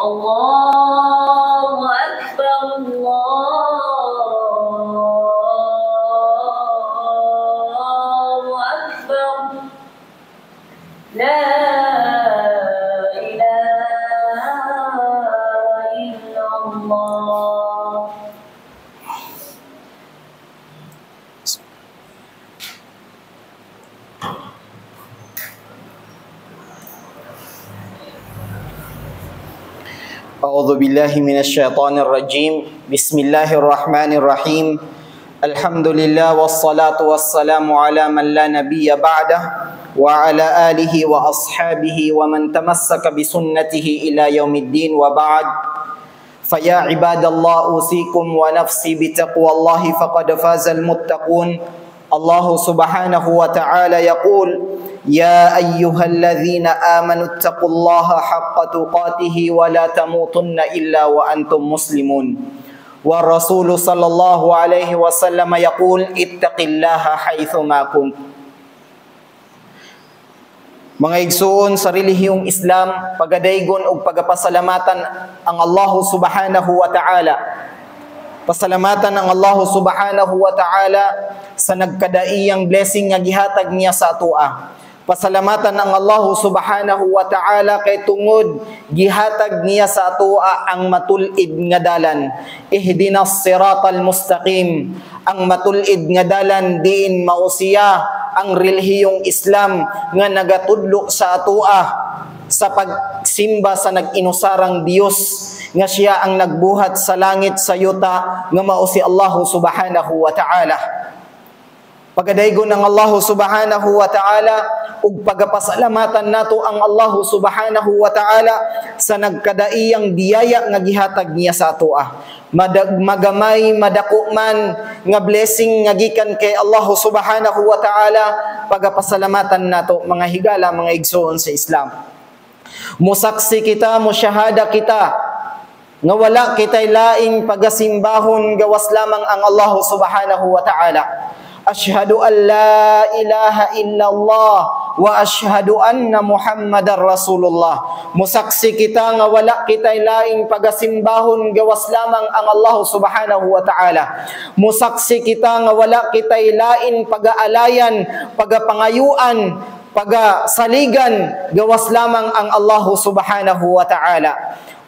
Allahu Akbar, Allahu Akbar. La ilaha illallah. أعوذ بالله من الشيطان الرجيم بسم الله الرحمن الرحيم الحمد لله والصلاة والسلام على من لا نبي بعده وعلى آله وأصحابه ومن تمسك بسنته إلى يوم الدين وبعد فيا عباد الله أوصيكم ونفسي بتقوى الله فقد فاز المتقون الله سبحانه وتعالى يقول يا أيها الذين آمنوا اتقوا الله حق تقاته ولا تموتن إلا وأنتم مسلمون والرسول صلى الله عليه وسلم يقول اتق الله حيثما كنت. Mga igsuon sa relihiyong Islam, pagadaygon o pagapasalamatan ang Allah subhanahu wa ta'ala. Pasalamatan ang Allah subhanahu wa ta'ala sa nagkadaiyang blessing nga gihatag niya sa atoa. Pasalamatan ang Allah subhanahu wa ta'ala kay tungod gihatag niya sa atoa ang matulid nga dalan. Ihdinas siratal mustaqim. Ang matulid nga dalan diin mausiya ang relihiyong Islam nga nagatudlo sa atoa sa pagsimba sa nag-inusarang Dios nga siya ang nagbuhat sa langit sa yuta nga mao si Allah subhanahu wa ta'ala. Pagadaygon ng Allah subhanahu wa ta'ala ug pagapasalamatan nato ang Allah subhanahu wa ta'ala sa nagkadaiyang biyaya nga gihatag niya sa atoa. Magamay madako man nga blessing nga gikan kay Allah subhanahu wa ta'ala, pagapasalamatan nato mga higala, mga igsoon sa Islam. Musaksi kita, musyahada kita nga wala kitay laing pagasimbahon gawas lamang ang Allah subhanahu wa ta'ala. Ashhadu an la ilaha illallah wa ashhadu anna Muhammadar Rasulullah. Musaksi kita nga wala kitay laing pagasimbahon gawas lamang ang Allah subhanahu wa ta'ala. Musaksi kita nga wala kitay laing pagaalayan, pagapangayuan, pagasaligan gawas lamang ang Allah subhanahu wa ta'ala.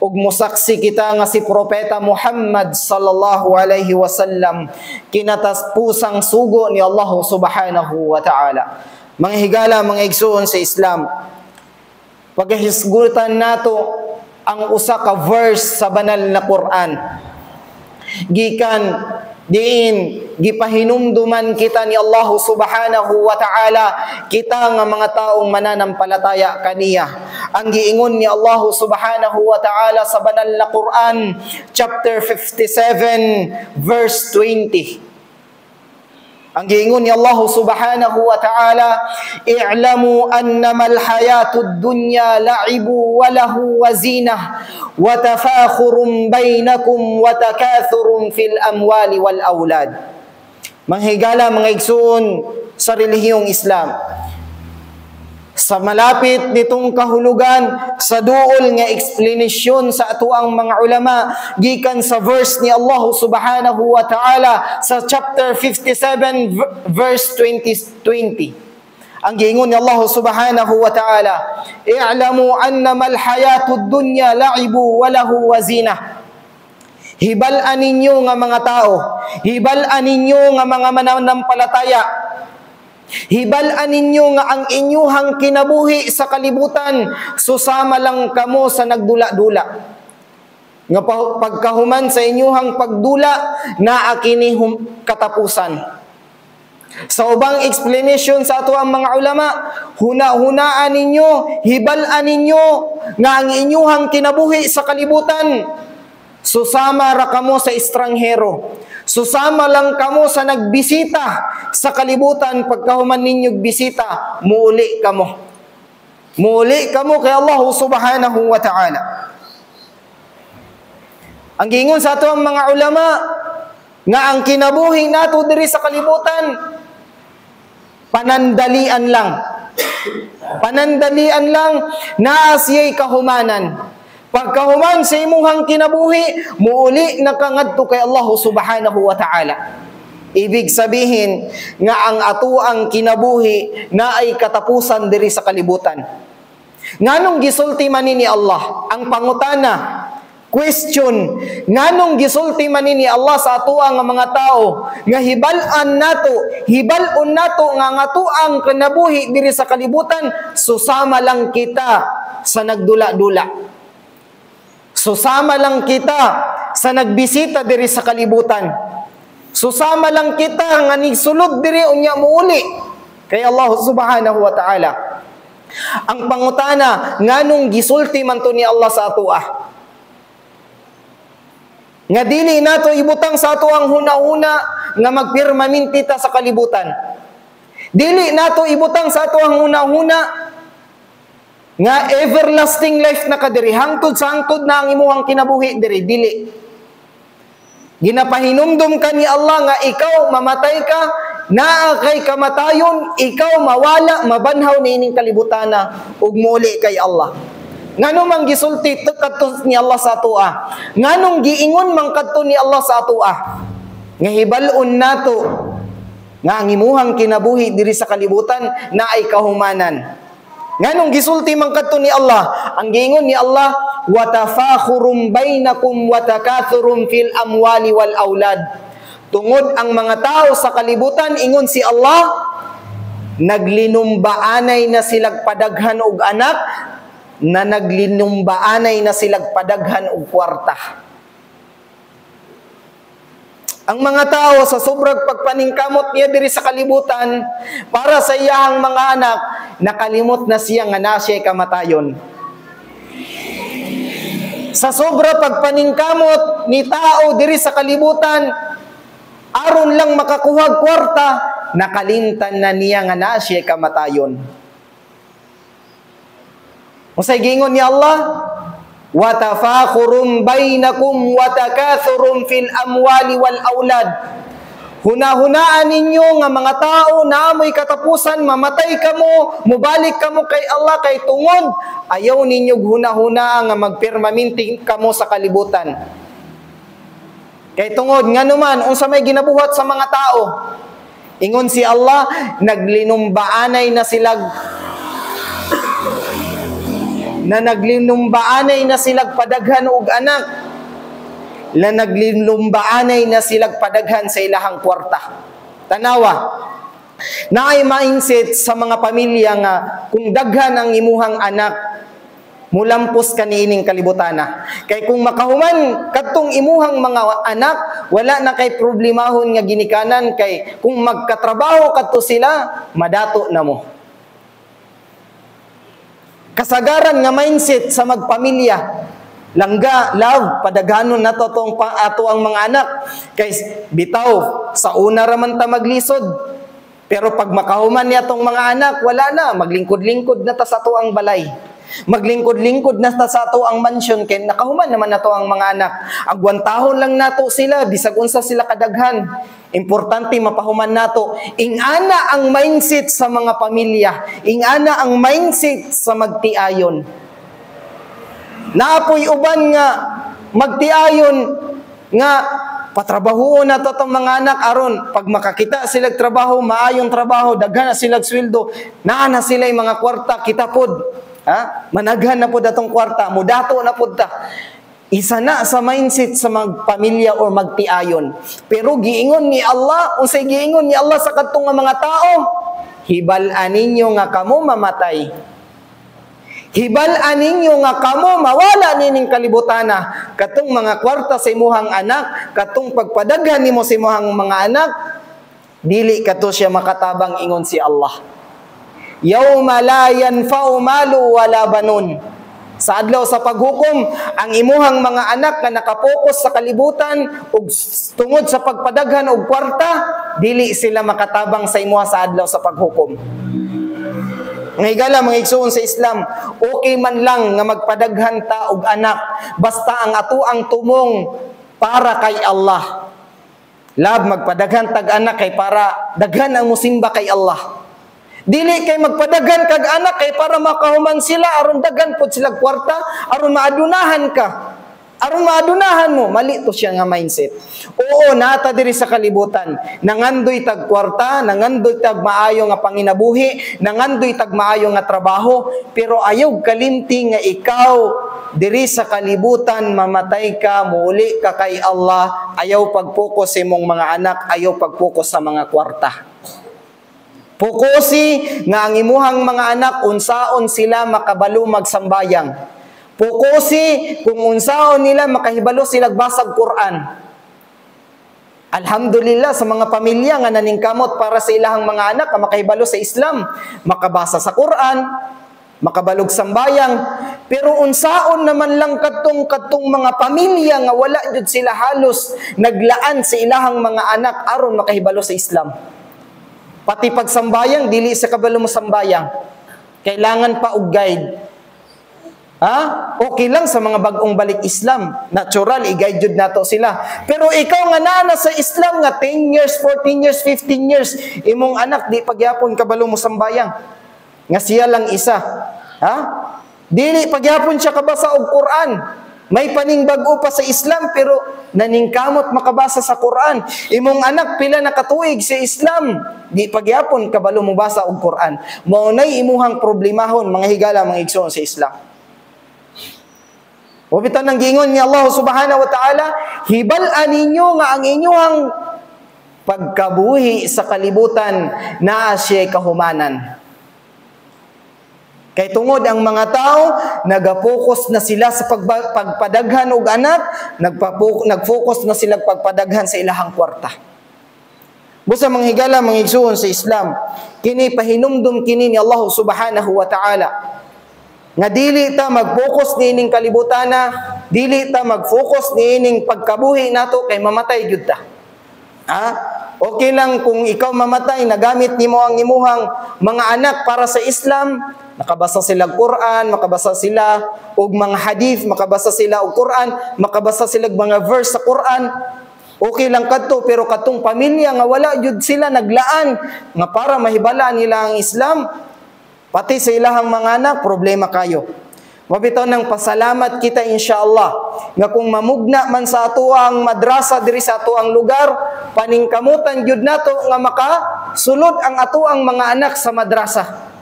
Ug musaksi kita nga si Propeta Muhammad sallallahu alaihi wasallam kinataspusang sugo ni Allah subhanahu wa ta'ala. Mga higala, mga igsoon sa Islam, paghisgutan nato ang usa ka verse sa banal na Quran. Gikan diin gipahinumduman kita ni Allah subhanahu wa ta'ala, kita nga mga taong mananampalataya kaniya. Ang giingon ni Allah subhanahu wa ta'ala sa banal na Quran, chapter 57, verse 20. Ang giingon ni Allah subhanahu wa ta'ala, i'lamu annama al-hayatud dunya la'ibu wa lahu wa zinah wa tafakhurun bainakum wa takathurun fil amwali wal aulad. Manghigala, mga igsoon sa relihiyong Islam, sa malapit nitong kahulugan, sa duol nga explanation sa atuang mga ulama gikan sa verse ni Allah subhanahu wa ta'ala sa chapter 57 verse 20. Ang giingon ni Allah subhanahu wa ta'ala, i'lamu annama al-hayatud dunya la'ibu wa lahu wa zinah. Hibalan ninyo nga mga tao, hibalan ninyo nga mga mananampalataya, hibalan ninyo nga ang inyuhang kinabuhi sa kalibutan susama lang kamo sa nagdula-dula. Nga pagkahuman sa inyuhang pagdula naa kini katapusan. Sa ubang explanation sa ato ang mga ulama, huna-hunaan ninyo, hibalan ninyo nga ang inyuhang kinabuhi sa kalibutan susama ra kamo sa estranghero. Susama lang kamo sa nagbisita sa kalibutan. Pagkahuman ninyong bisita, muuli kamo. Muuli kamo kay Allah subhanahu wa ta'ala. Ang giingon sa ato ang mga ulama nga ang kinabuhi nato diri sa kalibutan panandalian lang. Panandalian lang, naa siya'y kahumanan. Pagkahuman sa imuhang kinabuhi, muuli na kangadto kay Allah subhanahu wa ta'ala. Ibig sabihin nga ang atuang kinabuhi na ay katapusan diri sa kalibutan. Nganong gisulti man ni Allah? Ang pangutana, question, nganong gisulti man ni Allah sa atuang nga mga tao nga hibalon nato nga ang atuang kinabuhi diri sa kalibutan, susama lang kita sa nagdula-dula. Susama lang kita sa nagbisita diri sa kalibutan. Susama lang kita nga nigsulod diri unya muuli kay Allah subhanahu wa ta'ala. Ang pangutana, nganong gisulti man to ni Allah sa atoa? Nga dili nato ibutang sa ato ang huna-huna nga magpirmaminti ta sa kalibutan. Dili nato ibutang sa ato ang huna-huna nga everlasting life na kadiri, hangtod sa hangtod na ang imuhang kinabuhi diri, dili. Ginapahinumdum ka ni Allah nga ikaw mamatay ka, naa kay kamatayon, ikaw mawala, mabanhaw ni ining kalibutana, ug muli kay Allah. Nganong mang gisulti kadto ni Allah sa atoa? Nganong giingon man kadto ni Allah sa atoa? Nga hibalon nato nga ang imuhang kinabuhi diri sa kalibutan na ay kahumanan. Nganong gisulti man kadto ni Allah? Ang giingon ni Allah, wa tafakhurum bainakum wa takathurum fil amwali wal aulad. Tungod ang mga tao sa kalibutan, ingon si Allah, naglinumbaanay na silag padaghan og anak, na naglinumbaanay na silag padaghan og kwarta. Ang mga tao sa sobrang pagpaningkamot niya diri sa kalibutan para sa iyang mga anak, nakalimot na siya nga na siya kamatayon. Sa sobra pagpaningkamot ni tao diri sa kalibutan, aron lang makakuha kwarta, nakalimtan na niya nga na siya kamatayon. Unsay gingon ni Allah? Wa tafakhurum bainakum wa takathurum fil amwali wal aulad. Hunahunaan ninyo nga mga tao na amoy katapusan, mamatay kamo, mubalik kamo kay Allah kay tungod ayaw ninyo hunahuna nga magpermaminti kamo sa kalibutan. Kay tungod nga naman unsa may ginabuhat sa mga tao? Ingon si Allah, naglinumbaanay na silag padaghan og anak, na naglinumbaanay na silag padaghan sa ilahang kwarta. Tanawa, naay mindset sa mga pamilya nga kung daghan ang imuhang anak, mulampos ka niining kalibutana. Kay kung makahuman kadtong imuhang mga anak, wala na kay problemahon nga ginikanan, kay kung magkatrabaho kadto sila, madato na mo. Kasagaran nga mindset sa magpamilya, langga, love, padaghanon na to ato ang mga anak. Kay bitaw, sa una raman ta maglisod. Pero pag makahuman niya tong mga anak, wala na. Maglingkod-lingkod na ta sa ato ang balay. Maglingkod-lingkod na ta sa ato ang mansion. Kaya nakahuman naman na to ang mga anak. Agwantahon lang nato sila, bisag unsa sila kadaghan. Importante mapahuman nato. Ingana ang mindset sa mga pamilya. Ingana ang mindset sa magtiayon. Naapoy uban nga magtiayon nga patrabaho na to tong mga anak aron pag makakita sila trabaho, maayong trabaho, daghan na sila sweldo, naa na sila yung mga kwarta, kita pod. Ha? Managhan na pod atong kwarta, mudato na pod ta. Isa na sa mindset sa magpamilya o magtiayon. Pero giingon ni Allah, unsay giingon ni Allah sa kadtong nga mga tao, hibal-an ninyo nga kamo mamatay. Hibal-an ninyo nga kamo mawala nining kalibutana. Katong mga kwarta sa imuhang anak, katong pagpadaghan nimo sa imuhang mga anak, dili kato siya makatabang, ingon si Allah. Yawma la yanfa'u malu wala banun. Sa adlaw sa paghukom, ang imuhang mga anak na nakapokus sa kalibutan ug tungod sa pagpadaghan og kwarta, dili sila makatabang sa imuha sa adlaw sa paghukom. Nga higala mga igsoon sa Islam, okay man lang nga magpadaghan ta og anak basta ang atuang tumong para kay Allah. Lab magpadaghan tag anak kay para daghan ang musimba kay Allah. Dili kay magpadagan kag anak kay para makahuman sila aron dagan pud sila kwarta, aron maadunahan ka. Aron maadunahan mo, mali to siya nga mindset. Oo, nata diri sa kalibutan, nangandoy tag kwarta, nangandoy tag maayo nga panginabuhi, nangandoy tag maayo nga trabaho, pero ayaw kalimti nga ikaw diri sa kalibutan mamatay ka, muuli ka kay Allah, ayaw pag-focus sa imong mga anak, ayaw pag-focus sa mga kwarta. Fokusi nga ang imuhang mga anak unsaon sila makabalo magsambayang. Fokusi kung unsaon nila makahibalo sila basag Quran. Alhamdulillah sa mga pamilya nga naningkamot para sa ilahang mga anak nga makahibalo sa Islam, makabasa sa Quran, makabalog sambayang. Pero unsaon naman lang katong mga pamilya nga wala jud sila halos naglaan sa ilahang mga anak aron makahibalo sa Islam. Pati pagsambayang dili sa kabalo mo sambayang. Kailangan pa og guide. Okay lang sa mga bagong balik Islam. Natural, i-guide jud nato sila. Pero ikaw nga nana sa Islam nga 10 years, 14 years, 15 years, imong anak di pagyapon kabalo mo sambayang. Nga siya lang isa. Dili pagyapon siya kabasa og Quran. May paningbag-o pa sa Islam pero naningkamot makabasa sa Quran. Imong anak pila na katuig sa Islam, di pagyapon kabalo mo basa og Quran. Mao nay imuhang problemahon mga higala mga igsoon sa Islam. O bitan nang giingon ni Allah Subhanahu wa Ta'ala, hibal-an ninyo nga ang inyong pagkabuhi sa kalibutan naa siya kahumanan. Kay tungod ang mga tao, nagapokus na sila sa pagpadaghan og anak, nagfocus na sila pagpadaghan sa ilahang kwarta. Busa mga higala, mga igsoon sa Islam, kini pahinumdum kini ni Allah Subhanahu wa Ta'ala. Nga dili ta mag-focus niining kalibutana, dili ta mag-focus niining pagkabuhi nato kay mamatay gyud ta. Okay lang kung ikaw mamatay, nagamit nimo ang imuhang mga anak para sa Islam, nakabasa sila og Quran, makabasa sila og mga hadith, makabasa sila og Quran, makabasa sila og mga verse sa Quran. Okay lang kadto, pero katong pamilya nga wala jud sila naglaan nga para mahibala nila ang Islam, pati sa ilahang mga anak, problema kayo. Mabitaw ng pasalamat kita insyaAllah nga kung mamugna man sa ato ang madrasa diri sa ato ang lugar, paningkamutan gyud nato nga makasulod ang ato ang mga anak sa madrasa.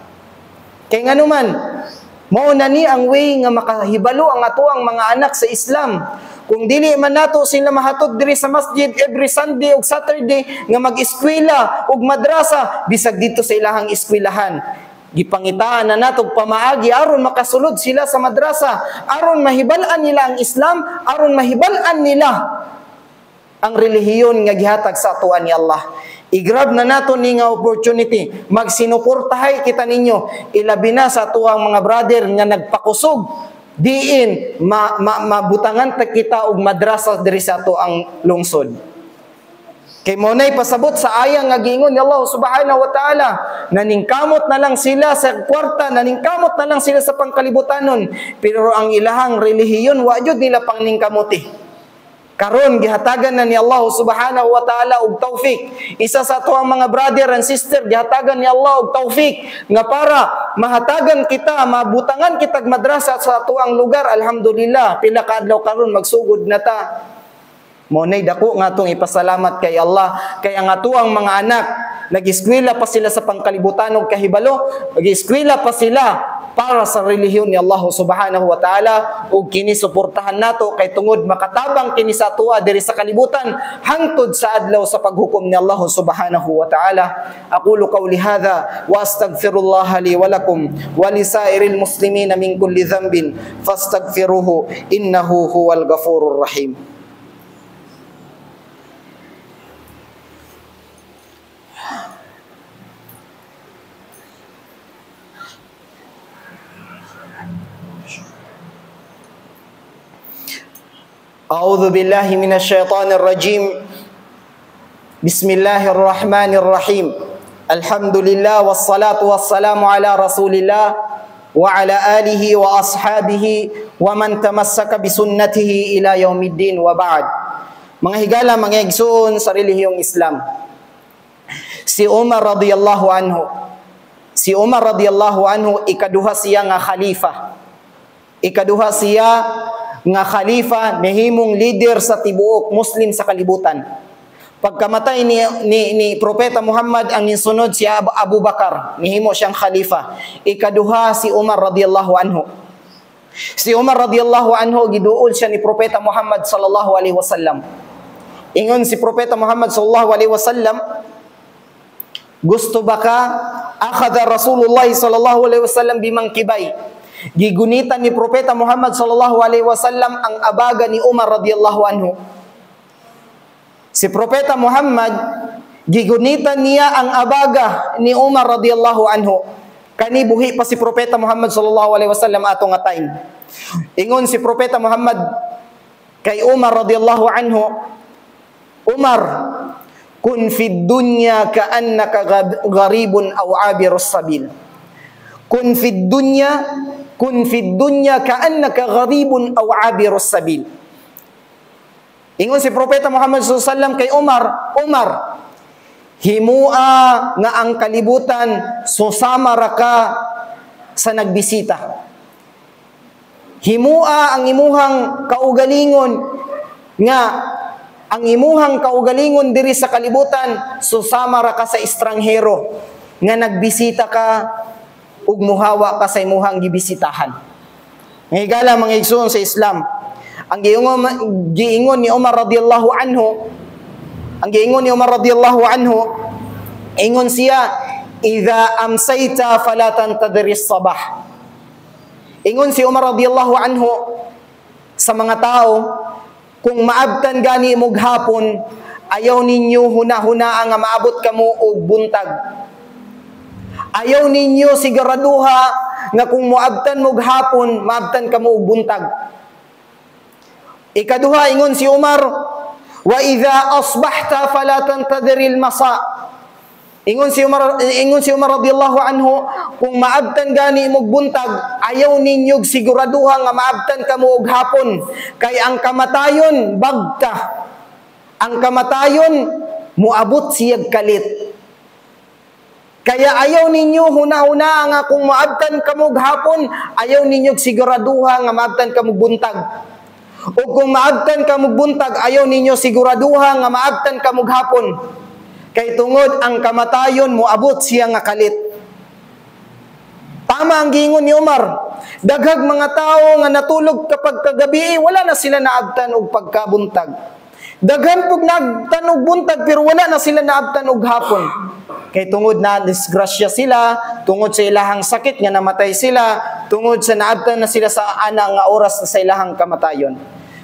Kay ngano man, mao na ni ang way nga makahibalo ang ato ang mga anak sa Islam. Kung dili man nato sila mahatod diri sa masjid every Sunday ug Saturday nga mag-eskwela ug madrasa, bisag dito sa ilahang eskwelahan, gipangitaan na natog pamaagi aron makasulod sila sa madrasa, aron mahibal-an nila ang Islam, aron mahibal-an nila ang relihiyon nga gihatag sa atuan ni Allah. I-grab na nato ni nga opportunity, magsinuportahay kita ninyo, ilabi na sa atuang mga brother nga nagpakusog, diin mabutangan ta kita og madrasa diri sa atuang lungsod. Kay mo na'y pasabot sa ayang nga giingon ni Allah Subhanahu wa Ta'ala, naningkamot na lang sila sa kwarta, naningkamot na lang sila sa pangkalibutanon, pero ang ilahang relihiyon wa jud nila pangningkamuti. Karon gihatagan na ni Allah Subhanahu wa Ta'ala og taufik. Isa sa ato ang mga brother and sister gihatagan ni Allah og taufik nga para mahatagan kita, mabutangan kitag madrasa sa ato ang lugar. Alhamdulillah, pila ka adlaw karon magsugod na ta. Mo nay dako nga atong ipasalamat kay Allah kay ang atuang mga anak nag-eskwela pa sila sa pangkalibutan og kahibalo, nag-eskwela pa sila para sa relihiyon ni Allah Subhanahu wa Ta'ala, ug kini suportahan nato kay tungod makatabang kini sa atuwa diri sa kalibutan hangtod sa adlaw sa paghukom ni Allah Subhanahu wa Ta'ala. Aqulu qawli hadha wa astaghfirullah li wa lakum wa li sairil muslimin min kulli dhanbin fastaghfiruhu innahu huwal ghafurur rahim. A'udzu billahi minasy syaithanir rajim. Bismillahirrahmanirrahim. Alhamdulillah wassalatu wassalamu ala Rasulillah wa ala alihi wa ashabihi wa man tamassaka bisunnatihi ila yaumiddin wa ba'd. Mga higala, mga igsoon sa relihiyong Islam. Si Umar radhiyallahu anhu Si Umar radiyallahu anhu ikaduha siya nga khalifa. Ikaduha siya nga khalifa, nahimong leader sa tibuok Muslim sa kalibutan. Pagkamatay ni Propeta Muhammad, ang nisunod si Abu Bakar, nihimo siyang khalifa. Ikaduha si Umar radiyallahu anhu. Si Umar radiyallahu anhu, giduol siya ni Propeta Muhammad sallallahu alaihi wasallam. Ingon si Propeta Muhammad sallallahu alaihi wasallam, gusto ba ka? Akhadha Rasulullah sallallahu alaihi wasallam bimangkibay. Gigunitan ni Propeta Muhammad sallallahu alaihi wasallam ang abaga ni Umar radiyallahu anhu. Si Propeta Muhammad, gigunitan niya ang abaga ni Umar radiyallahu anhu. Kani buhi pa si Propeta Muhammad sallallahu alaihi wasallam ato nga time. Ingon si Propeta Muhammad kay Umar radiyallahu anhu, Umar, kun fid dunya ka'annaka gharibun aw abirus sabil. Kun fid dunya ka'annaka gharibun aw abirus sabil. Ingon si Propeta Muhammad sallallahu alaihi wasallam kay Umar, Umar, himua nga ang kalibutan susama ra ka sa nagbisita. Himua ang imuhang kaugalingon nga ang imuhang kaugalingon diri sa kalibutan susama ra ka sa estranghero nga nagbisita ka ug muhawa ka sa imuhang gibisitahan. Ngigala mga igsoon sa Islam, ang giingon ni Umar radiyallahu anhu, ingon siya, idza amsayta fala tantadhir as-sabah. Ingon si Umar radiyallahu anhu sa mga tao, kung maabtan gani mog hapon, ayaw ninyo huna-huna nga maabot kamo og buntag. Ayaw ninyo siguraduha nga kung muabtan mog hapon, maabtan kamo og buntag. Ikaduha, ingon si Umar, wa idza asbahta fala tantadhir al-masa. Ingon si Umar radiyallahu anhu, kung maabtan gani imong buntag, ayaw ninyo siguraduha nga maabtan kamo og hapon, kay ang kamatayon bagta. Ang kamatayon muabot siyag kalit. Kaya ayaw ninyo huna-huna nga kung maabtan kamo og hapon, ayaw ninyo siguraduha nga maabtan kamo buntag. O kung maabtan kamo buntag, ayaw ninyo siguraduha nga maabtan kamo hapon. Kay tungod ang kamatayon moabot siya nga kalit. Tama ang giingon ni Umar. Daghag mga tao nga natulog kapag kagabi, wala na sila naabtan og pagkabuntag. Daghan pug naabtan og buntag pero wala na sila naabtan og hapon. Kay tungod na disgrasya sila, tungod sa ilahang sakit nga namatay sila, tungod sa naabtan na sila sa ana nga oras sa ilahang kamatayon.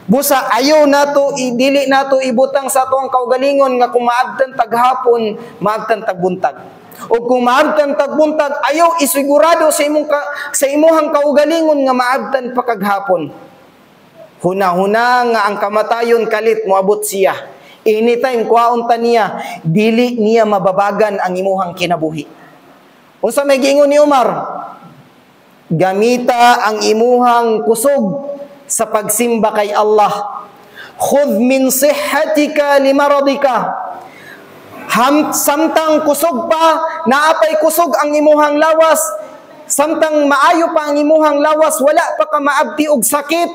Busa ayaw nato dili nato ibutang sa atong kaugalingon nga kung maabtan taghapon, maabtan tagbuntag. O kung maabtan tagbuntag, ayaw isigurado sa imuhang kaugalingon nga maabtan pa kaghapon. Huna-huna nga ang kamatayon kalit moabot siya. Anytime kuhaon ta niya, dili niya mababagan ang imuhang kinabuhi. Unsa may giingon ni Umar? Gamita ang imuhang kusog sa pagsimba kay Allah. Khudh min sihhatika limaradika. Samtang kusog pa, naapay kusog ang imuhang lawas, samtang maayo pa ang imuhang lawas, wala pa ka maabti og sakit,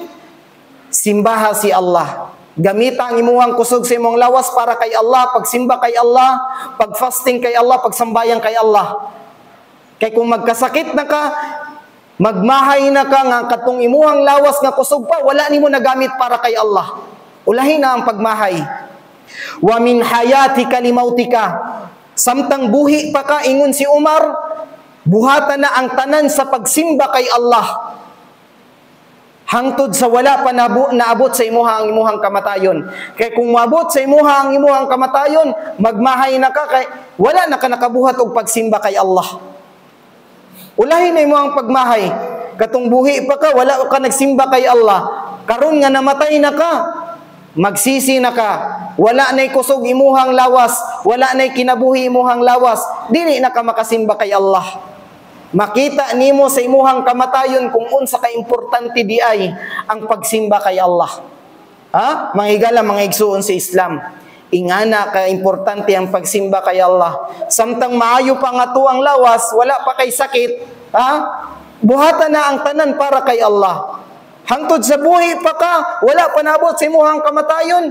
simbaha si Allah. Gamita ang imuhang kusog sa imong lawas para kay Allah, pagsimba kay Allah, pagfasting kay Allah, pagsambayan kay Allah. Kay kung magkasakit na ka, magmahay na ka nga katong imuhang lawas nga kusog pa, wala nimo nagamit para kay Allah. Ulahin na ang pagmahay. Wa min hayatika limautika. Samtang buhi pa ka, ingon si Umar, buhatan na ang tanan sa pagsimba kay Allah. Hangtod sa wala pa naabot sa imuhang kamatayon. Kay kung maabot sa imuhang kamatayon, magmahay na ka, kay wala na ka nakabuhat og pagsimba kay Allah. Ulahin na imuhang pagmahay. Katong buhi pa ka, wala ka nagsimba kay Allah. Karon nga namatay na ka, magsisi na ka. Wala na'y kusog imuhang lawas, wala na'y kinabuhi imuhang lawas, dili na ka makasimba kay Allah. Makita nimo sa imuhang kamatayon kung unsa ka importante di ay ang pagsimba kay Allah. Ha? Mga higala, mga igsuon sa Islam. ingana ka importante ang pagsimba kay Allah. Samtang maayo pa nga tuwang lawas, wala pa kay sakit, ha? Buhatan na ang tanan para kay Allah. Hangtod sa buhi pa ka, wala pa nabot sa imuhang kamatayon,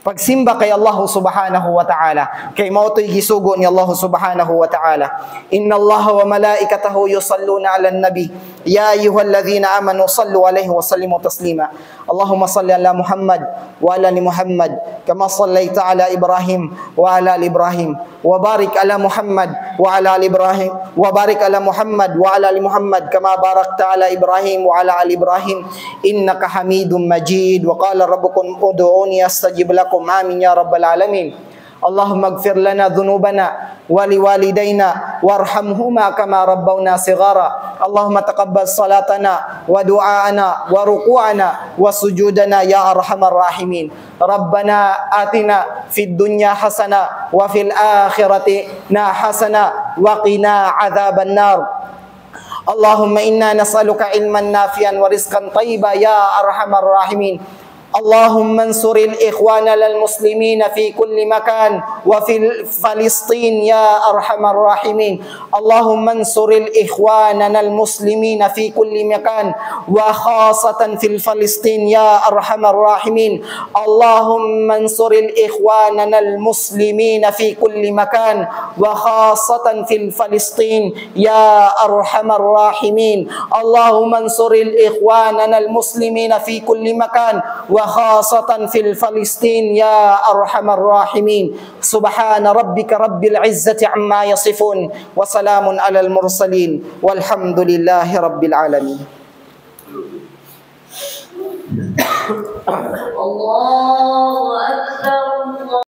pagsimba kay Allah subhanahu wa ta'ala. Kay mautoy gisugo ni Allah subhanahu wa ta'ala. Inna Allah wa malaikatahu yusalluna ala nabi. Ya ayyuhalladhina amanu sallu alaihi wa sallimu taslima. Allahumma salli ala Muhammad wa ala ali Muhammad kama sallaita ala Ibrahim wa ala ali Ibrahim. Wa barik ala Muhammad wa ala ali Ibrahim. Wa barik ala Muhammad wa ala ali Muhammad kama barakta ala Ibrahim wa ala ali Ibrahim. Innaka Hamidum Majid. Wa qala rabbukum ud'uni astajib lakum. Amin ya rabbal alamin. Allahumma ighfir lana dhunubana wa liwalidayna warhamhuma kama rabbawna sighara. Allahumma taqabbal salatana wa du'aana wa ruku'ana wa sujudana ya arhamar rahimin. Rabbana atina fid dunya hasana wa fil akhirati hasana wa qina adzaban nar. Allahumma inna nas'aluka ilman nafi'an wa rizqan tayyiban ya arhamar rahimin. اللهم انصر الإخوان للمسلمين في كل مكان وفي فلسطين يا أرحم الراحمين. اللهم انصر الإخوان المسلمين في كل مكان وخاصة في فلسطين يا أرحم الراحمين. اللهم انصر الإخوان المسلمين في كل مكان وخاصة في فلسطين يا أرحم الراحمين. اللهم انصر الإخوان المسلمين في كل مكان وخاصة في فلسطين يا أرحم الراحمين. سبحان ربك رب العزة عما يصفون وسلام على المرسلين والحمد لله رب العالمين. الله أكبر.